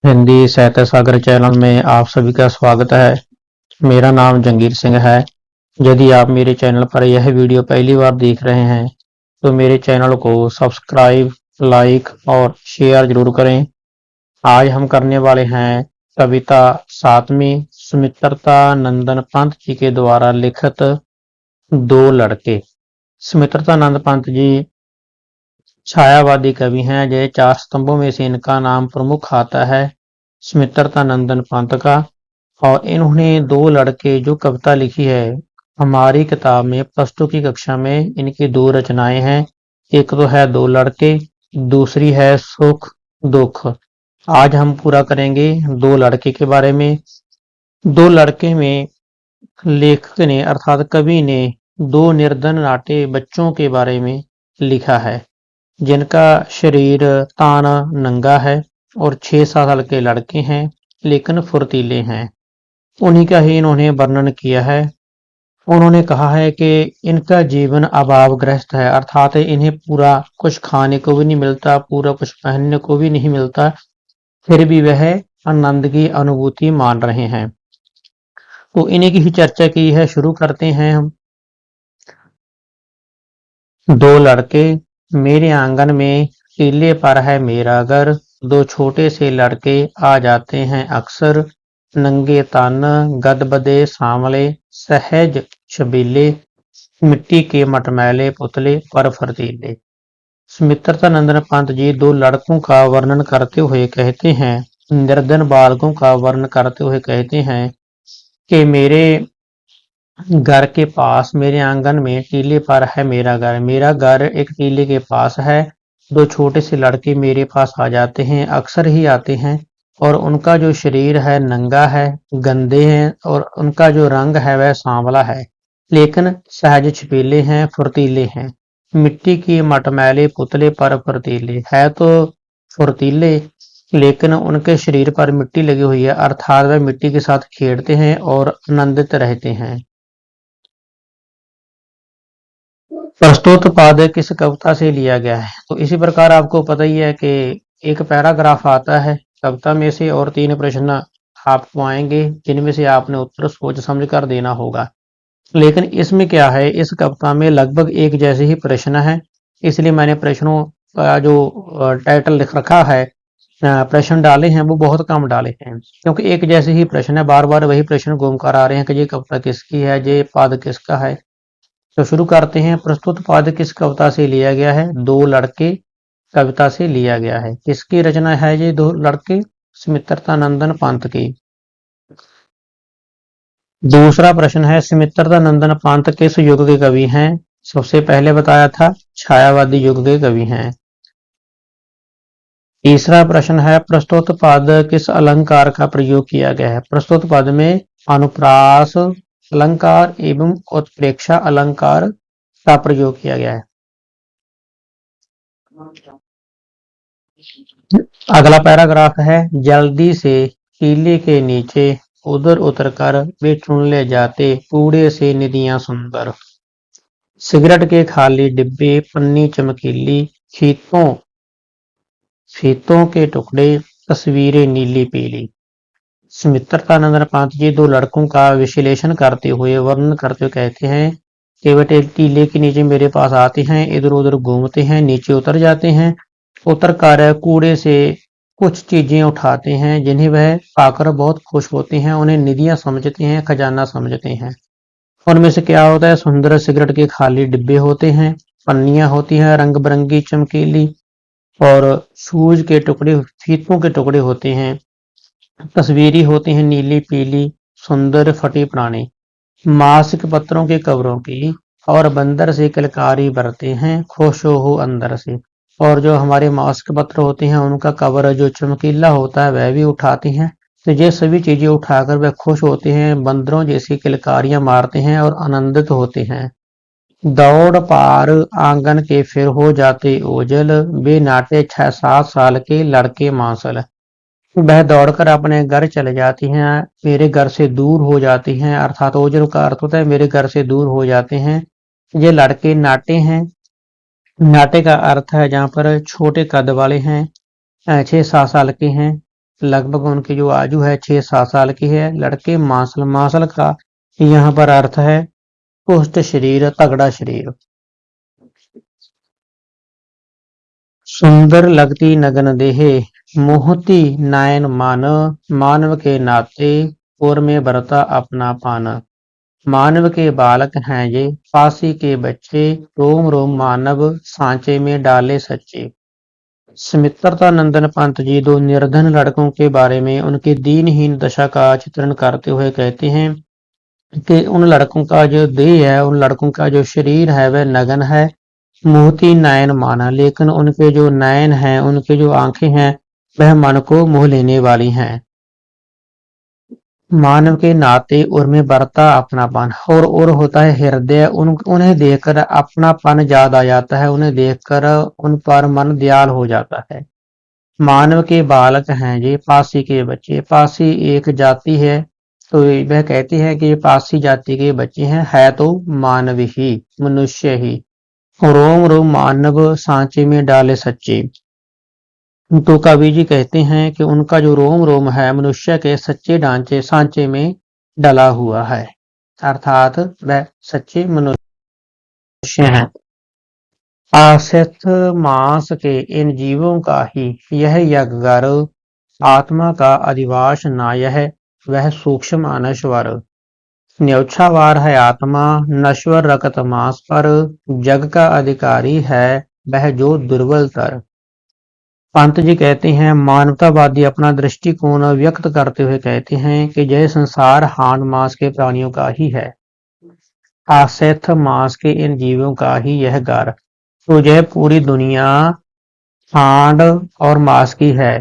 हिंदी साहित्य सागर चैनल में आप सभी का स्वागत है। मेरा नाम जंगीर सिंह है। यदि आप मेरे चैनल पर यह वीडियो पहली बार देख रहे हैं तो मेरे चैनल को सब्सक्राइब, लाइक और शेयर जरूर करें। आज हम करने वाले हैं कविता सातवीं सुमित्रता नंदन पंत जी के द्वारा लिखित दो लड़के। सुमित्रता नंद पंत जी छायावादी कवि हैं। ये चार स्तंभों में से इनका नाम प्रमुख आता है, सुमित्रता नंदन पंत का। और इन्होंने दो लड़के जो कविता लिखी है, हमारी किताब में प्लस टू की कक्षा में इनकी दो रचनाएं हैं। एक तो है दो लड़के, दूसरी है सुख दुख। आज हम पूरा करेंगे दो लड़के के बारे में। दो लड़के में लेखक ने अर्थात कवि ने दो निर्धन नाटे बच्चों के बारे में लिखा है, जिनका शरीर ताना नंगा है और 6-7 साल के लड़के हैं, लेकिन फुर्तीले हैं। उन्हीं का ही इन्होंने वर्णन किया है। उन्होंने कहा है कि इनका जीवन अभावग्रस्त है, अर्थात इन्हें पूरा कुछ खाने को भी नहीं मिलता, पूरा कुछ पहनने को भी नहीं मिलता, फिर भी वह आनंद की अनुभूति मान रहे हैं। तो इन्हीं की ही चर्चा की है। शुरू करते हैं हम। दो लड़के। मेरे आंगन में टीले पर है मेरा घर, दो छोटे से लड़के आ जाते हैं अक्सर, नंगे तन गदबदे सांवले सहज छबीले, मिट्टी के मटमैले पुतले पर फर्तीले। सुमित्रता नंदन पंत जी दो लड़कों का वर्णन करते हुए कहते हैं, निर्धन बालकों का वर्णन करते हुए कहते हैं कि मेरे घर के पास, मेरे आंगन में टीले पर है मेरा घर। मेरा घर एक टीले के पास है। दो छोटे से लड़के मेरे पास आ जाते हैं, अक्सर ही आते हैं, और उनका जो शरीर है नंगा है, गंदे हैं, और उनका जो रंग है वह सांवला है, लेकिन सहज छबीले हैं, फुर्तीले हैं। मिट्टी की मटमैले पुतले पर फुर्तीले है, तो फुर्तीले, लेकिन उनके शरीर पर मिट्टी लगी हुई है, अर्थात वह मिट्टी के साथ खेलते हैं और आनंदित रहते हैं। प्रस्तुत पद किस कविता से लिया गया है? तो इसी प्रकार आपको पता ही है कि एक पैराग्राफ आता है कविता में से, और 3 प्रश्न आपको आएंगे, जिनमें से आपने उत्तर सोच समझ कर देना होगा। लेकिन इसमें क्या है, इस कविता में लगभग एक जैसे ही प्रश्न है, इसलिए मैंने प्रश्नों का जो टाइटल लिख रखा है, प्रश्न डाले हैं, वो बहुत कम डाले हैं, क्योंकि एक जैसे ही प्रश्न है, बार बार वही प्रश्न घूम कर आ रहे हैं कि ये कविता किसकी है, ये पद किसका है। तो शुरू करते हैं। प्रस्तुत पद किस कविता से लिया गया है? दो लड़के कविता से लिया गया है। किसकी रचना है ये दो लड़के? सुमित्रता नंदन पंत की। दूसरा प्रश्न है, सुमित्रता नंदन पंत किस युग के कवि हैं? सबसे पहले बताया था छायावादी युग के कवि हैं। तीसरा प्रश्न है, प्रस्तुत पद किस अलंकार का प्रयोग किया गया है? प्रस्तुत पद में अनुप्रास अलंकार एवं उत्प्रेक्षा अलंकार का प्रयोग किया गया है। अगला पैराग्राफ है, जल्दी से टीले के नीचे उधर उतर कर वे चुन ले जाते कूड़े से निधियां सुंदर। सिगरेट के खाली डिब्बे, पन्नी चमकीली, फीतों फीतों के टुकड़े, तस्वीरें नीली पीली। सुमित्रता नंदन पंत जी दो लड़कों का विश्लेषण करते हुए, वर्णन करते हुए कहते हैं कि वे टीले के नीचे मेरे पास आते हैं, इधर उधर घूमते हैं, नीचे उतर जाते हैं, उतर कर कूड़े से कुछ चीजें उठाते हैं, जिन्हें वह पाकर बहुत खुश होते हैं, उन्हें निधियां समझते हैं, खजाना समझते हैं। उनमें से क्या होता है? सुंदर सिगरेट के खाली डिब्बे होते हैं, पन्नियां होती हैं रंग बिरंगी चमकीली, और शूज के टुकड़े, फीतों के टुकड़े होते हैं, तस्वीरें होती हैं नीली पीली, सुंदर फटी पुरानी, मासिक पत्रों के कवरों की, और बंदर से किलकारी भरते हैं, खुश हो अंदर से। और जो हमारे मासिक पत्र होते हैं, उनका कवर जो चमकीला होता है वह भी उठाते हैं। तो ये सभी चीजें उठाकर वह खुश होते हैं, बंदरों जैसी किलकारियां मारते हैं और आनंदित होते हैं। दौड़ पार आंगन के फिर हो जाते ओझल, वे नाटे 6-7 साल के लड़के मांसल। वह दौड़कर अपने घर चले जाती हैं, मेरे घर से दूर हो जाती हैं, अर्थात ओझल का अर्थ होता है मेरे घर से दूर हो जाते हैं। ये लड़के नाटे हैं। नाटे का अर्थ है जहाँ पर छोटे कद वाले हैं, 6-7 साल के हैं, लगभग उनकी जो आयु है 6-7 साल की है। लड़के मांसल, मांसल का यहाँ पर अर्थ है पुष्ट शरीर, तगड़ा शरीर। सुंदर लगती नगन देहे, मोहती नायन मान, मानव के नाते और में बरता अपना पान। मानव के बालक हैं ये, फांसी के बच्चे, रोम रोम मानव सांचे में डाले सच्चे। सुमित्रता नंदन पंत जी दो निर्धन लड़कों के बारे में उनकी दीनहीन दशा का चित्रण करते हुए कहते हैं कि उन लड़कों का जो देह है, उन लड़कों का जो शरीर है वह नगन है, मोती नयन माना, लेकिन उनके जो नयन हैं, उनके जो आंखें हैं वह मन को मोह लेने वाली हैं। मानव के नाते उनमें बरता अपनापन, और होता है हृदय, उन्हें देखकर अपनापन याद आ जाता है, उन्हें देखकर उन पर मन दयाल हो जाता है। मानव के बालक हैं ये, पासी के बच्चे। पासी एक जाति है, तो वह कहती है कि ये पासी जाति के बच्चे हैं, है तो मानव ही, मनुष्य ही। रोम रोम मानव सांचे में डाले सच्चे। तो कवि जी कहते हैं कि उनका जो रोम रोम है मनुष्य के सच्चे ढांचे सांचे में डला हुआ है, अर्थात वह सच्चे मनुष्य हैं। आश्रित मांस के इन जीवों का ही यह यज्ञ, आत्मा का अधिवास ना यह, वह सूक्ष्म अनश्वर। न्योछावार है आत्मा, नश्वर रकत मांस पर, जग का अधिकारी है वह जो दुर्बल तर। पंत जी कहते हैं, मानवतावादी अपना दृष्टिकोण व्यक्त करते हुए कहते हैं कि यह संसार हाड़ मांस के प्राणियों का ही है, आसेथ मांस के इन जीवों का ही यह घर। तो यह पूरी दुनिया हाड़ और मांस की है,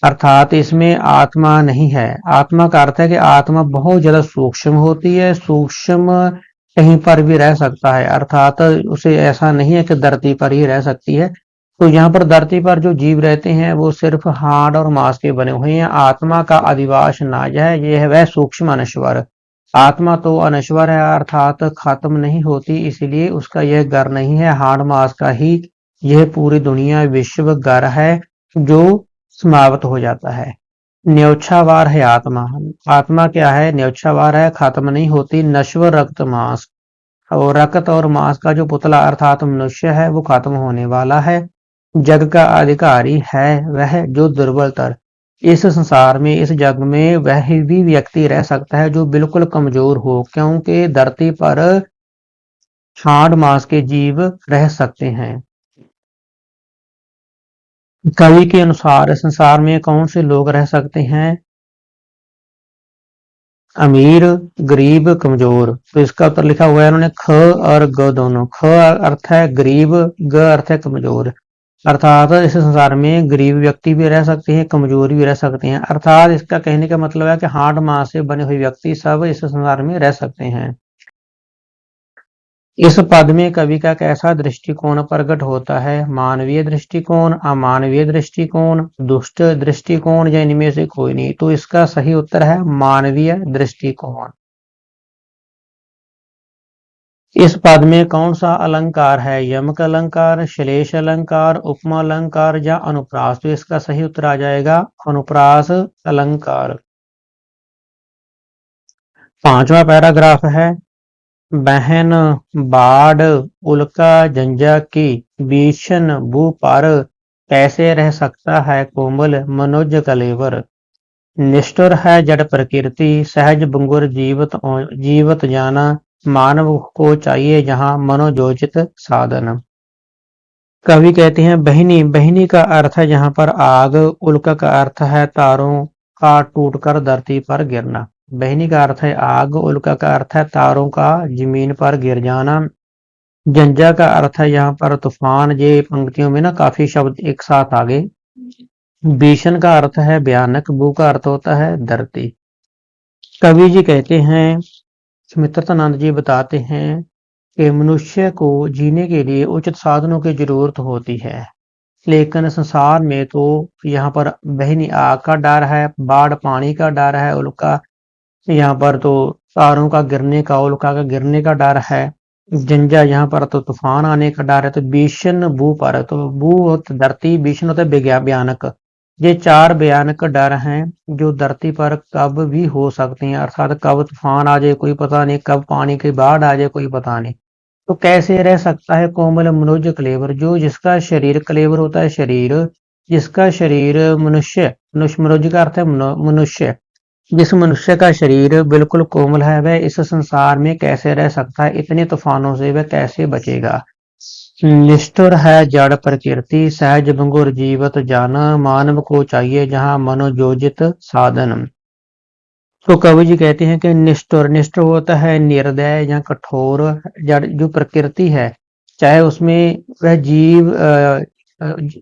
अर्थात इसमें आत्मा नहीं है। आत्मा का अर्थ है कि आत्मा बहुत ज्यादा सूक्ष्म होती है, सूक्ष्म कहीं पर भी रह सकता है, अर्थात उसे ऐसा नहीं है कि धरती पर ही रह सकती है। तो यहाँ पर धरती पर जो जीव रहते हैं वो सिर्फ हाड़ और मांस के बने हुए हैं। आत्मा का अधिवास ना है, ये है वह सूक्ष्म अनश्वर। आत्मा तो अनश्वर है, अर्थात खत्म नहीं होती, इसलिए उसका यह घर नहीं है, हाड़ मांस का ही यह पूरी दुनिया विश्व घर है जो समाप्त हो जाता है। न्योछावार है आत्मा, आत्मा क्या है, न्योछावार है, खत्म नहीं होती। नश्वर रक्त मांस, और रक्त और मांस का जो पुतला अर्थात मनुष्य है वो खत्म होने वाला है। जग का अधिकारी है वह जो दुर्बलतर। इस संसार में, इस जग में वह भी व्यक्ति रह सकता है जो बिल्कुल कमजोर हो, क्योंकि धरती पर हाड़ मांस के जीव रह सकते हैं। कवि के अनुसार संसार में कौन से लोग रह सकते हैं? अमीर, गरीब, कमजोर। तो इसका उत्तर लिखा हुआ है उन्होंने ख और ग दोनों। ख अर्थ है गरीब, ग अर्थ है कमजोर। अर्थात इस संसार में गरीब व्यक्ति भी रह सकते हैं, कमजोर भी रह सकते हैं। अर्थात इसका कहने का मतलब है कि हाड़ मांस से बने हुए व्यक्ति सब इस संसार में रह सकते हैं। इस पद में कवि का कैसा दृष्टिकोण प्रकट होता है? मानवीय दृष्टिकोण, अमानवीय दृष्टिकोण, दुष्ट दृष्टिकोण, या इनमें से कोई नहीं। तो इसका सही उत्तर है मानवीय दृष्टिकोण। इस पद में कौन सा अलंकार है? यमक अलंकार, श्लेष अलंकार, उपमा अलंकार या अनुप्रास? तो इसका सही उत्तर आ जाएगा अनुप्रास अलंकार। 5वां पैराग्राफ है, बहन बाढ़ उल्का जंजा की, भीषण भू पर, कैसे रह सकता है कोमल मनोज कलेवर। निष्ठुर है जड़ प्रकृति, सहज बुंगुर जीवत जाना, मानव को चाहिए जहां मनोजोचित साधन। कवि कहते हैं बहिनी, बहिनी का अर्थ है यहाँ पर आग, उल्का का अर्थ है तारों का टूटकर धरती पर गिरना। बहिनी का अर्थ है आग, उल्का का अर्थ है तारों का जमीन पर गिर जाना। जंजा का अर्थ है यहाँ पर तूफान। ये पंक्तियों में ना काफी शब्द एक साथ आ गए। भीषण का अर्थ है भयानक, भू का अर्थ होता है धरती। कवि जी कहते हैं, सुमित्रानंद जी बताते हैं कि मनुष्य को जीने के लिए उचित साधनों की जरूरत होती है, लेकिन संसार में तो यहाँ पर बहनी आग का डर है, बाढ़ पानी का डर है, उल्का यहाँ पर तो तारों का गिरने का, उल्का का गिरने का डर है। जंजा यहाँ पर तो तूफान आने का डर है। तो भीषण भू पर, तो भू धरती, भीषण होता है भयानक। ये 4 भयानक डर हैं जो धरती पर कब भी हो सकते हैं, अर्थात कब तूफान आ जाए कोई पता नहीं, कब पानी की बाढ़ आ जाए कोई पता नहीं। तो कैसे रह सकता है कोमल मनुज कलेवर, जो जिसका शरीर कलेवर होता है शरीर, जिसका शरीर मनुष्य, मनुज का अर्थ है मनुष्य, जिस मनुष्य का शरीर बिल्कुल कोमल है वह इस संसार में कैसे रह सकता है, इतने तूफानों से वह कैसे बचेगा। निष्ठुर है जड़ प्रकृति सहज भंगुर जीवत जाना, मानव को चाहिए जहाँ मनोजोजित साधन। तो कवि जी कहते हैं कि निष्ठुर, निष्ठुर होता है निर्दय या कठोर, जड़ जो प्रकृति है, चाहे उसमें वह जीव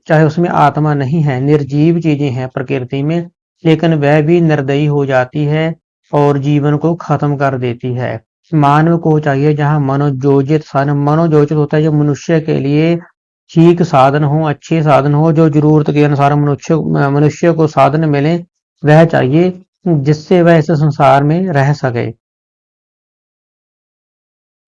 चाहे उसमें आत्मा नहीं है, निर्जीव चीजें हैं प्रकृति में, लेकिन वह भी निर्दयी हो जाती है और जीवन को खत्म कर देती है। मानव को चाहिए जहाँ मनोजोजित साधन, मनोजोजित होता है जो मनुष्य के लिए ठीक साधन हो, अच्छे साधन हो, जो जरूरत के अनुसार मनुष्य मनुष्य को साधन मिले, वह चाहिए जिससे वह इस संसार में रह सके।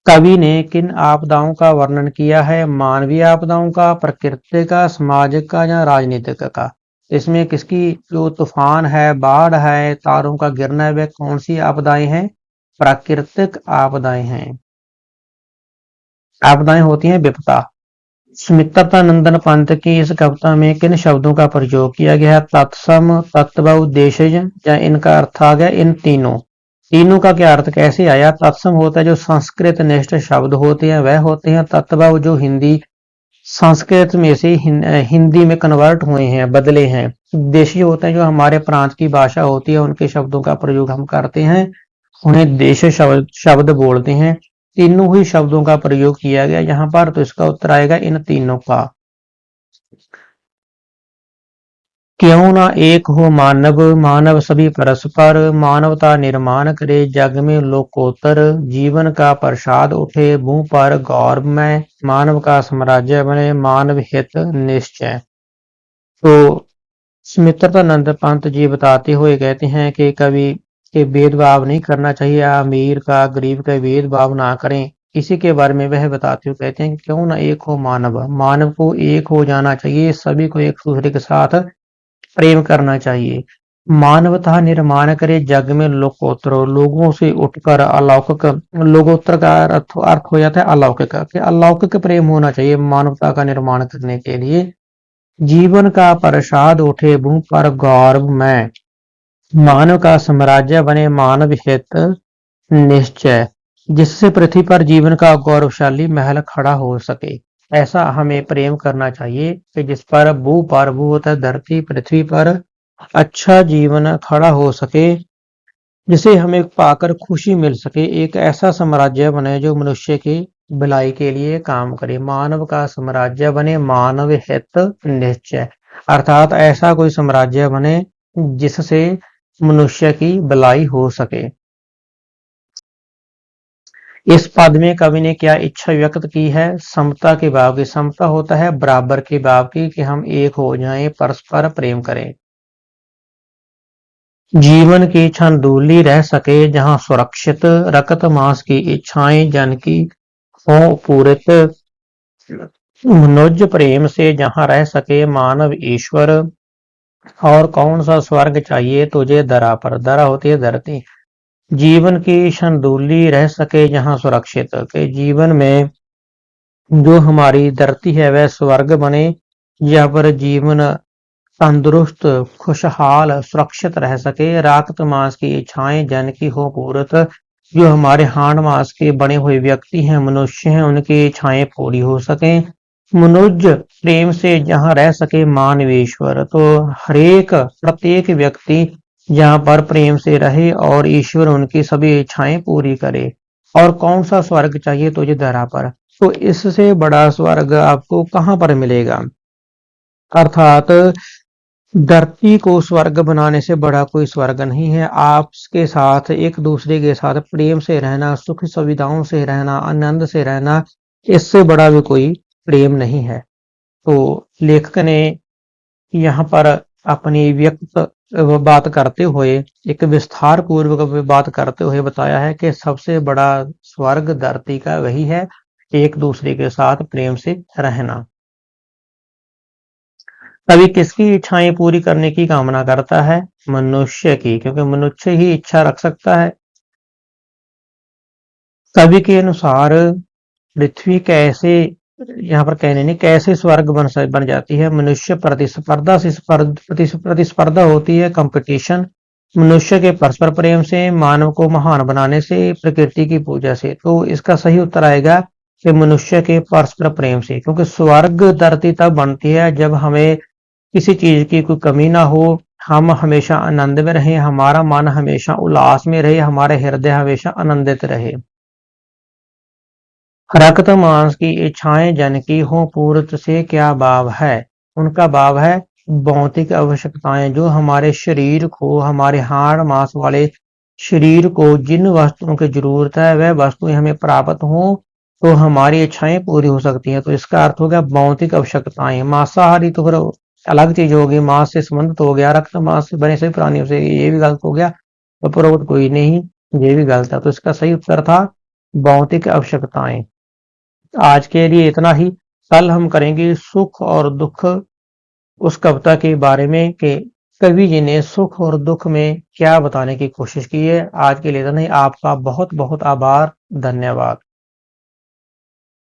कवि ने किन आपदाओं का वर्णन किया है, मानवीय आपदाओं का, प्रकृति का, सामाजिक का या राजनीतिक का। इसमें किसकी, जो तूफान है, बाढ़ है, तारों का गिरना है, वह कौन सी आपदाएं हैं, प्राकृतिक आपदाएं हैं। आपदाएं होती हैं विपदा। सुमित्रता नंदन पंत की इस कविता में किन शब्दों का प्रयोग किया गया है, तत्सम, तत्व, उद्देश्य या इनका अर्थ आ गया इन तीनों। तीनों का क्या अर्थ कैसे आया, तत्सम होता है जो संस्कृत निष्ठ शब्द होते हैं वह होते हैं, तत्व जो हिंदी संस्कृत में से हिंदी में कन्वर्ट हुए हैं, बदले हैं। देशी होते हैं जो हमारे प्रांत की भाषा होती है, उनके शब्दों का प्रयोग हम करते हैं, उन्हें देश शब्द बोलते हैं। तीनों ही शब्दों का प्रयोग किया गया यहाँ पर, तो इसका उत्तर आएगा इन तीनों का। क्यों ना एक हो मानव, मानव सभी परस्पर, मानवता निर्माण करे जग में लोकोत्तर, जीवन का प्रसाद उठे मुंह पर गौरव में, मानव का साम्राज्य बने मानव हित निश्चय। तो सुमित्रानंद पंत जी बताते हुए कहते हैं कि कवि के भेदभाव नहीं करना चाहिए, अमीर का गरीब का भेदभाव ना करें। इसी के बारे में वह बताते हुए कहते हैं कि क्यों ना एक हो मानव, मानव को एक हो जाना चाहिए, सभी को एक दूसरे के साथ प्रेम करना चाहिए। मानवता निर्माण करे जग में लोकोत्तर, लोगों से उठकर अलौकिक, लोकोत्तर का अर्थ हो जाता है अलौकिक, कि अलौकिक प्रेम होना चाहिए मानवता का निर्माण करने के लिए। जीवन का प्रसाद उठे मुंह पर गौरव में, मानव का साम्राज्य बने मानव हित निश्चय, जिससे पृथ्वी पर जीवन का गौरवशाली महल खड़ा हो सके। ऐसा हमें प्रेम करना चाहिए कि जिस पर भू होता है धरती पृथ्वी पर अच्छा जीवन खड़ा हो सके, जिसे हमें पाकर खुशी मिल सके। एक ऐसा साम्राज्य बने जो मनुष्य की भलाई के लिए काम करे, मानव का साम्राज्य बने मानव हित निश्चय, अर्थात ऐसा कोई साम्राज्य बने जिससे मनुष्य की भलाई हो सके। इस पद में कवि ने क्या इच्छा व्यक्त की है, समता के भाव की। समता होता है बराबर के भाव की, कि हम एक हो जाएं, परस्पर प्रेम करें। जीवन की क्षण दूली रह सके जहाँ सुरक्षित, रक्त मांस की इच्छाएं जन की हो पूरित, मनुज प्रेम से जहाँ रह सके मानव ईश्वर। और कौन सा स्वर्ग चाहिए तुझे धरा पर, धरा होती है धरती। जीवन की संदूली रह सके जहाँ सुरक्षित, के जीवन में जो हमारी धरती है वह स्वर्ग बने, यहाँ पर जीवन तंदुरुस्त, खुशहाल, सुरक्षित रह सके। रात मास की इच्छाएं जन की हो पूरत, जो हमारे हाड़ मास के बने हुए व्यक्ति हैं, मनुष्य हैं, उनकी इच्छाएं पूरी हो सके। मनुज प्रेम से जहाँ रह सके मानवेश्वर, तो हरेक प्रत्येक व्यक्ति जहाँ पर प्रेम से रहे और ईश्वर उनकी सभी इच्छाएं पूरी करे। और कौन सा स्वर्ग चाहिए तुझे धरा पर, तो इससे बड़ा स्वर्ग आपको कहाँ पर मिलेगा, अर्थात धरती को स्वर्ग बनाने से बड़ा कोई स्वर्ग नहीं है। आपके साथ एक दूसरे के साथ प्रेम से रहना, सुख सुविधाओं से रहना, आनंद से रहना, इससे बड़ा भी कोई प्रेम नहीं है। तो लेखक ने यहाँ पर अपनी व्यक्त बात करते हुए, एक विस्तार पूर्वक बात करते हुए बताया है कि सबसे बड़ा स्वर्ग धरती का वही है, एक दूसरे के साथ प्रेम से रहना। कवि किसकी इच्छाएं पूरी करने की कामना करता है? मनुष्य की, क्योंकि मनुष्य ही इच्छा रख सकता है। कवि के अनुसार पृथ्वी कैसे, यहाँ पर कहने नहीं, कैसे स्वर्ग बन जाती है? मनुष्य प्रतिस्पर्धा से प्रतिस्पर्धा होती है, कंपटीशन। मनुष्य के परस्पर प्रेम से, मानव को महान बनाने से, प्रकृति की पूजा से। तो इसका सही उत्तर आएगा कि मनुष्य के परस्पर प्रेम से, क्योंकि स्वर्ग धरती तब बनती है जब हमें किसी चीज की कोई कमी ना हो, हम हमेशा आनंद में रहें, हमारा मन हमेशा उल्लास में रहे, हमारे हृदय हमेशा आनंदित रहे। रक्त मांस की इच्छाएं जन की हो पूर्त से क्या भाव है? उनका भाव है भौतिक आवश्यकताएं, जो हमारे शरीर को, हमारे हाड़ मांस वाले शरीर को जिन वस्तुओं की जरूरत है वह वस्तुएं हमें प्राप्त हो तो हमारी इच्छाएं पूरी हो सकती हैं। तो इसका अर्थ हो गया भौतिक आवश्यकताएं। मांसाहारी तो फिर अलग चीज होगी, मांस से संबंधित हो गया, रक्त मांस से बने सभी प्राणियों से, ये भी गलत हो गया। उपरोक्त कोई नहीं, ये भी गलत है। तो इसका सही उत्तर था भौतिक आवश्यकताएं। आज के लिए इतना ही। कल हम करेंगे सुख और दुख, उस कविता के बारे में कि कवि जी ने सुख और दुख में क्या बताने की कोशिश की है। आज के लिए इतना ही। आपका बहुत बहुत आभार, धन्यवाद।